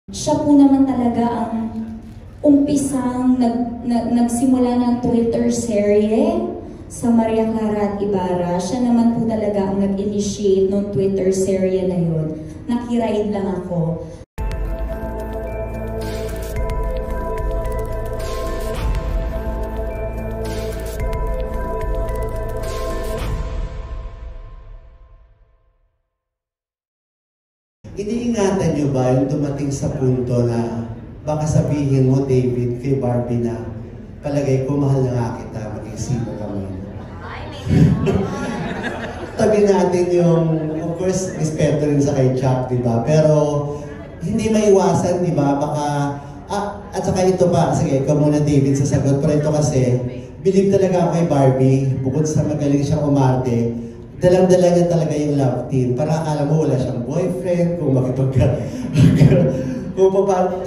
Siya po naman talaga ang umpisang nagsimula ng Twitter serye sa Maria Clara at Ibarra. Siya naman po talaga ang nag-initiate ng Twitter serye na yun. Nakiraid lang ako. Iniingatan niyo ba yung dumating sa punto na baka sabihin mo, David, kay Barbie na palagay ko mahal na nga kita, maging sino ka man. Tabi natin yung, of course, respeto rin sa kay Chuck, di ba? Pero hindi maiwasan, di ba? Baka, at saka ito pa, sige, ikaw muna David sasagot, pero ito kasi, believe talaga ako kay Barbie, bukod sa magaling siyang umarte, dalang-dala niya talaga yung love team. Para akala mo wala siyang boyfriend, kung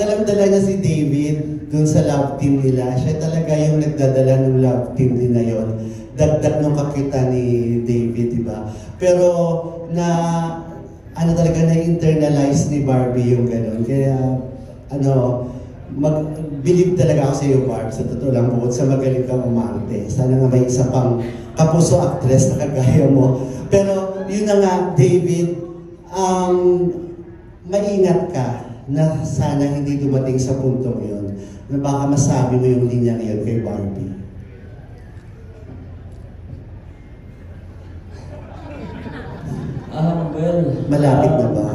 dalang-dala niya si David dun sa love team nila. Siya talaga yung nagdadala ng love team din na yun. Dagdag ng kakita ni David, di ba? Pero talaga na-internalize ni Barbie yung gano'n. Kaya, believe talaga ako sa iyo, Barb. Sa totoo lang, bukod sa magaling kang umarte. Sana nga may isa pang kapuso actress na kagaya mo. Pero yun na nga, David, maingat ka na sana hindi dumating sa puntong yun na baka masabi mo yung linya yun kay Barbie. Well, malapit na ba?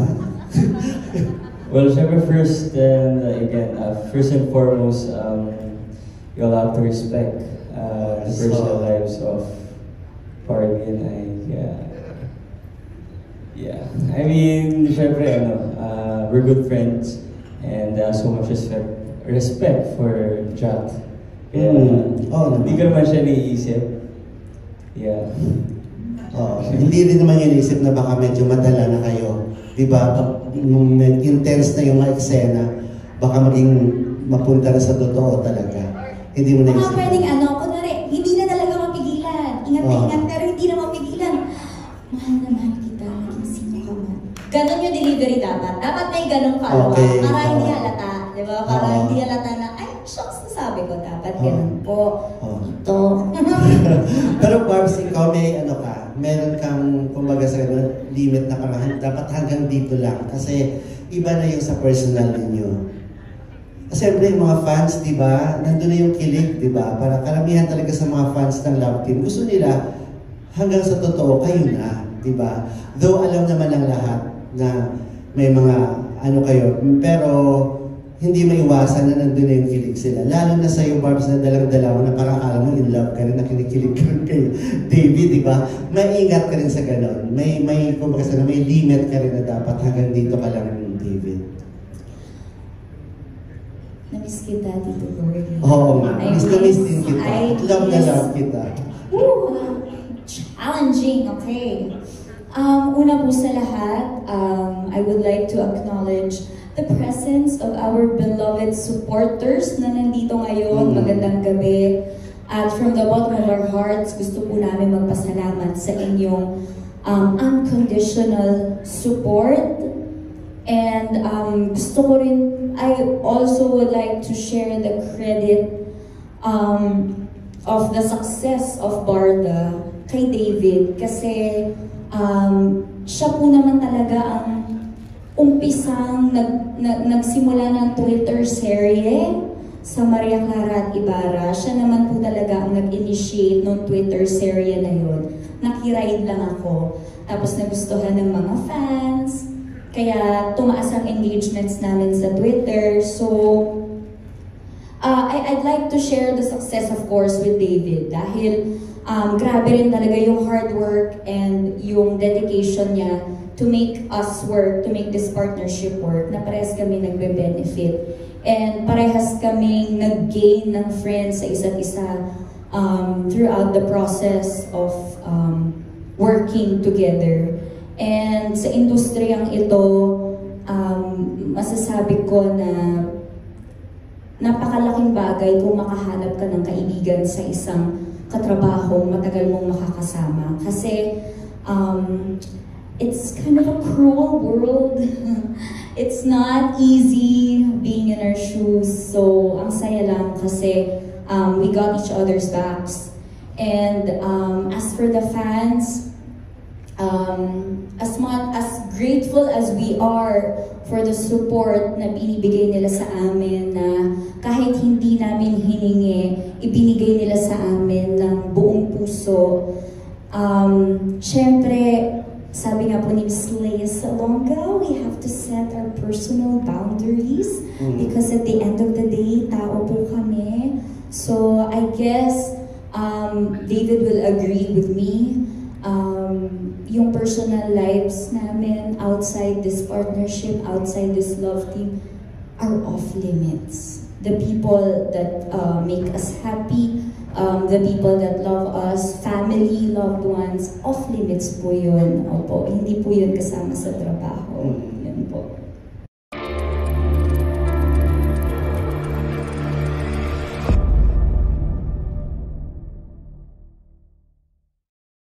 Well, syempre first and first and foremost, you'll have to respect the personal lives of Barbie and I. I mean, syempre, we're good friends and so much respect for Jack. Hindi ko naman siya naiisip. Yeah. Hindi rin naman yung isip na baka medyo madala na kayo. Diba? Intense na yung mga eksena, baka maging mapunta na sa totoo talaga. Hindi mo na isip. Pwedeng kunwari, hindi na talaga mapigilan. Ingat na ingat, pero hindi na mapigilan. Mahal na mahal kita, maging sino ka man. Ganon yung delivery dapat. Dapat may ganong follow-up. Okay. Para hindi halata. Diba? Para hindi halata na, ay, shocks na sabi ko. Dapat ganon po. Ito. Pero Barbs, ikaw may meron kang, kumbaga sa limit na kamahan, dapat hanggang dito lang. Kasi iba na yung sa personal ninyo. Siyempre, yung mga fans, di ba, nandun na yung kilig, di ba? Para karamihan talaga sa mga fans ng love team, gusto nila hanggang sa totoo, kayo na, di ba? Though alam naman ng lahat na may mga kayo, pero hindi maiwasan na nandun na yung kilig sila. Lalo na sa yung Barbs na dalang-dala mo na parang alam mo in love ka rin, na kinikilig ka rin kay David, di ba? Maingat ka rin sa ganon. May limit ka rin na dapat hanggang dito ka lang, David. Namiss kita, Tito Gordy. Oo nga. Miss din kita. Love na love kita. Challenging, okay. Una po sa lahat, I would like to acknowledge the presence of our beloved supporters na nandito ngayon. Magandang gabi. At from the bottom of our hearts, gusto po namin magpasalamat sa inyong unconditional support. And gusto ko rin, I also would like to share the credit of the success of Barda kay David. Kasi siya po naman talaga ang umpisang nagsimula ng Twitter serye sa Maria Clara at Ibarra. Siya naman po talaga ang nag-initiate ng Twitter serye na yun. Nakiraid lang ako. Tapos nagustuhan ng mga fans. Kaya tumaas ang engagements namin sa Twitter. So, I'd like to share the success, of course, with David. Dahil grabe rin talaga yung hard work and yung dedication niya to make us work, to make this partnership work, na parehas kami nagbe-benefit. And parehas kaming nag-gain ng friends sa isa't isa throughout the process of working together. And sa industriyang ito, masasabi ko na napakalaking bagay kung makahanap ka ng kaibigan sa isang katrabaho matagal mong makakasama. Kasi it's kind of a cruel world. It's not easy shoes. So, ang saya lang kasi we got each other's backs. And as for the fans, as grateful as we are for the support na binibigay nila sa amin, na kahit hindi namin hiningi, ibinigay nila sa amin ng buong puso. Syempre, sabi nga po ni Ms. Lea Salonga, we have to set our personal boundaries because at the end of the day, tao po kami. So I guess David will agree with me. Yung personal lives namin outside this partnership, outside this love team, are off limits. The people that make us happy, the people that love us, family, loved ones, off limits po yun. Opo, hindi po yun kasama sa trabaho.